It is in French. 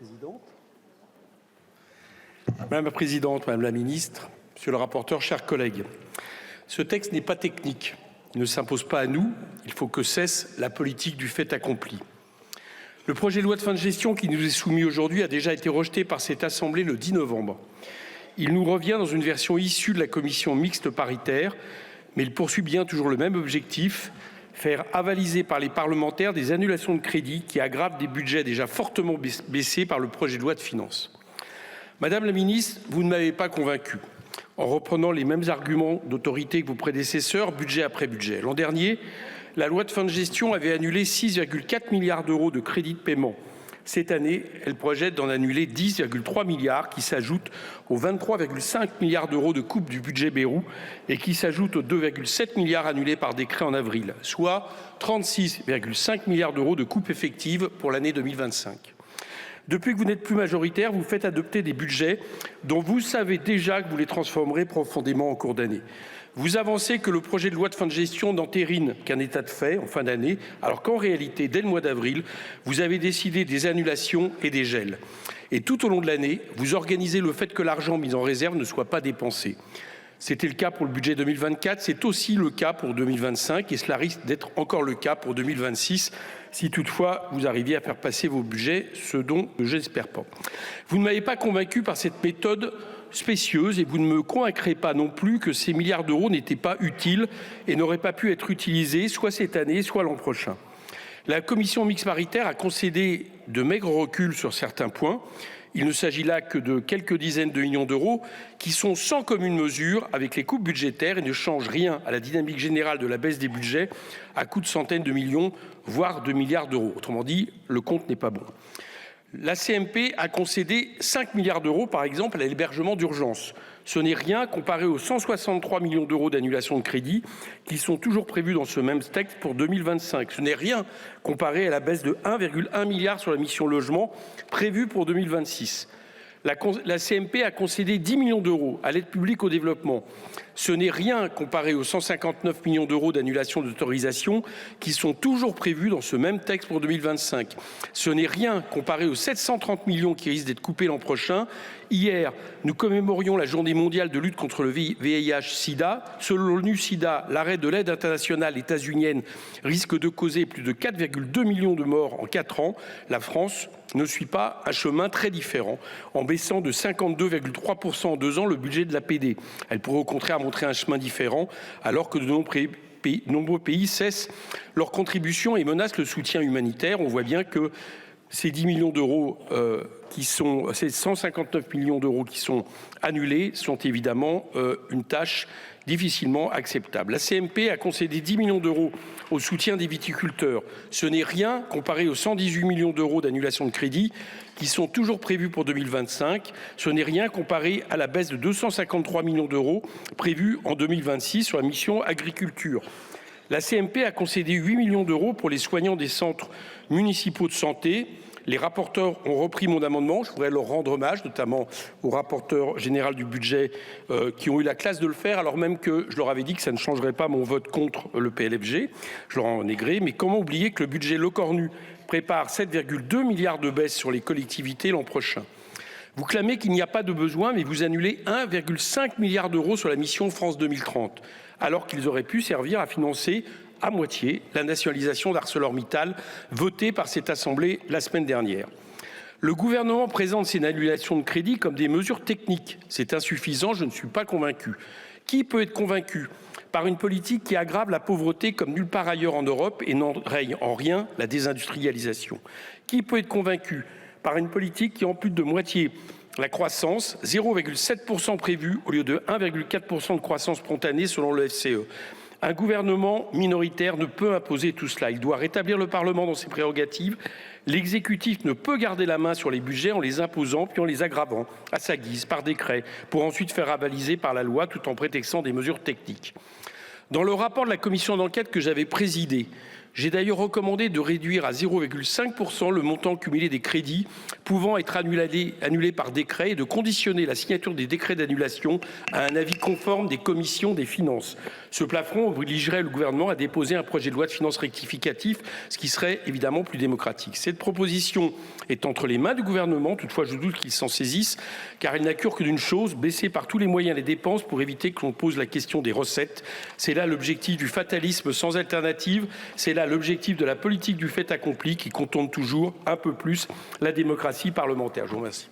Présidente. Madame la Présidente, Madame la Ministre, Monsieur le rapporteur, chers collègues, ce texte n'est pas technique, il ne s'impose pas à nous, il faut que cesse la politique du fait accompli. Le projet de loi de fin de gestion qui nous est soumis aujourd'hui a déjà été rejeté par cette Assemblée le 10 novembre. Il nous revient dans une version issue de la commission mixte paritaire, mais il poursuit bien toujours le même objectif, faire avaliser par les parlementaires des annulations de crédits qui aggravent des budgets déjà fortement baissés par le projet de loi de finances. Madame la ministre, vous ne m'avez pas convaincu en reprenant les mêmes arguments d'autorité que vos prédécesseurs, budget après budget. L'an dernier, la loi de fin de gestion avait annulé 6,4 milliards d'euros de crédits de paiement. Cette année, elle projette d'en annuler 10,3 milliards qui s'ajoutent aux 23,5 milliards d'euros de coupe du budget Bayrou et qui s'ajoutent aux 2,7 milliards annulés par décret en avril, soit 36,5 milliards d'euros de coupe effective pour l'année 2025. Depuis que vous n'êtes plus majoritaire, vous faites adopter des budgets dont vous savez déjà que vous les transformerez profondément en cours d'année. Vous avancez que le projet de loi de fin de gestion n'entérine qu'un état de fait en fin d'année, alors qu'en réalité, dès le mois d'avril, vous avez décidé des annulations et des gels. Et tout au long de l'année, vous organisez le fait que l'argent mis en réserve ne soit pas dépensé. C'était le cas pour le budget 2024, c'est aussi le cas pour 2025 et cela risque d'être encore le cas pour 2026 si toutefois vous arriviez à faire passer vos budgets, ce dont je n'espère pas. Vous ne m'avez pas convaincu par cette méthode spécieuse et vous ne me convaincrez pas non plus que ces milliards d'euros n'étaient pas utiles et n'auraient pas pu être utilisés soit cette année, soit l'an prochain. La commission mixte paritaire a concédé de maigres reculs sur certains points. Il ne s'agit là que de quelques dizaines de millions d'euros qui sont sans commune mesure avec les coupes budgétaires et ne changent rien à la dynamique générale de la baisse des budgets à coût de centaines de millions, voire de milliards d'euros. Autrement dit, le compte n'est pas bon. La CMP a concédé 5 milliards d'euros, par exemple, à l'hébergement d'urgence. Ce n'est rien comparé aux 163 millions d'euros d'annulation de crédit qui sont toujours prévus dans ce même texte pour 2025. Ce n'est rien comparé à la baisse de 1,1 milliard sur la mission logement prévue pour 2026. La CMP a concédé 10 millions d'euros à l'aide publique au développement. Ce n'est rien comparé aux 159 millions d'euros d'annulation d'autorisation qui sont toujours prévus dans ce même texte pour 2025. Ce n'est rien comparé aux 730 millions qui risquent d'être coupés l'an prochain. Hier, nous commémorions la journée mondiale de lutte contre le VIH-Sida. Selon l'ONU-Sida, l'arrêt de l'aide internationale états-unienne risque de causer plus de 4,2 millions de morts en 4 ans. La France ne suit pas un chemin très différent en baissant de 52,3% en 2 ans le budget de l'APD. Elle pourrait au contraire montrer un chemin différent alors que de nombreux pays cessent leur contribution et menacent le soutien humanitaire. On voit bien que ces 10 millions d'euros ces 159 millions d'euros qui sont annulés sont évidemment une tâche difficilement acceptable. La CMP a concédé 10 millions d'euros au soutien des viticulteurs. Ce n'est rien comparé aux 118 millions d'euros d'annulation de crédit qui sont toujours prévus pour 2025. Ce n'est rien comparé à la baisse de 253 millions d'euros prévue en 2026 sur la mission agriculture. La CMP a concédé 8 millions d'euros pour les soignants des centres municipaux de santé. Les rapporteurs ont repris mon amendement. Je voudrais leur rendre hommage, notamment au rapporteur général du budget qui ont eu la classe de le faire, alors même que je leur avais dit que ça ne changerait pas mon vote contre le PLFG. Je leur en ai gré. Mais comment oublier que le budget Lecornu prépare 7,2 milliards de baisse sur les collectivités l'an prochain. Vous clamez qu'il n'y a pas de besoin, mais vous annulez 1,5 milliard d'euros sur la mission France 2030, alors qu'ils auraient pu servir à financer à moitié la nationalisation d'ArcelorMittal votée par cette Assemblée la semaine dernière. Le gouvernement présente ces annulations de crédit comme des mesures techniques. C'est insuffisant, je ne suis pas convaincu. Qui peut être convaincu par une politique qui aggrave la pauvreté comme nulle part ailleurs en Europe et n'enraye en rien la désindustrialisation? Qui peut être convaincu par une politique qui ampute de moitié la croissance, 0,7% prévu au lieu de 1,4% de croissance spontanée selon le FCE? Un gouvernement minoritaire ne peut imposer tout cela. Il doit rétablir le Parlement dans ses prérogatives. L'exécutif ne peut garder la main sur les budgets en les imposant puis en les aggravant à sa guise par décret pour ensuite faire avaliser par la loi tout en prétextant des mesures techniques. Dans le rapport de la commission d'enquête que j'avais présidé, J'ai d'ailleurs recommandé de réduire à 0,5% le montant cumulé des crédits pouvant être annulés par décret et de conditionner la signature des décrets d'annulation à un avis conforme des commissions des finances. Ce plafond obligerait le gouvernement à déposer un projet de loi de finances rectificatif, ce qui serait évidemment plus démocratique. Cette proposition est entre les mains du gouvernement, toutefois je doute qu'il s'en saisisse, car elle n'a cure que d'une chose, baisser par tous les moyens les dépenses pour éviter que l'on pose la question des recettes. C'est là l'objectif du fatalisme sans alternative, c'est là l'objectif de la politique du fait accompli qui contourne toujours un peu plus la démocratie parlementaire. Je vous remercie.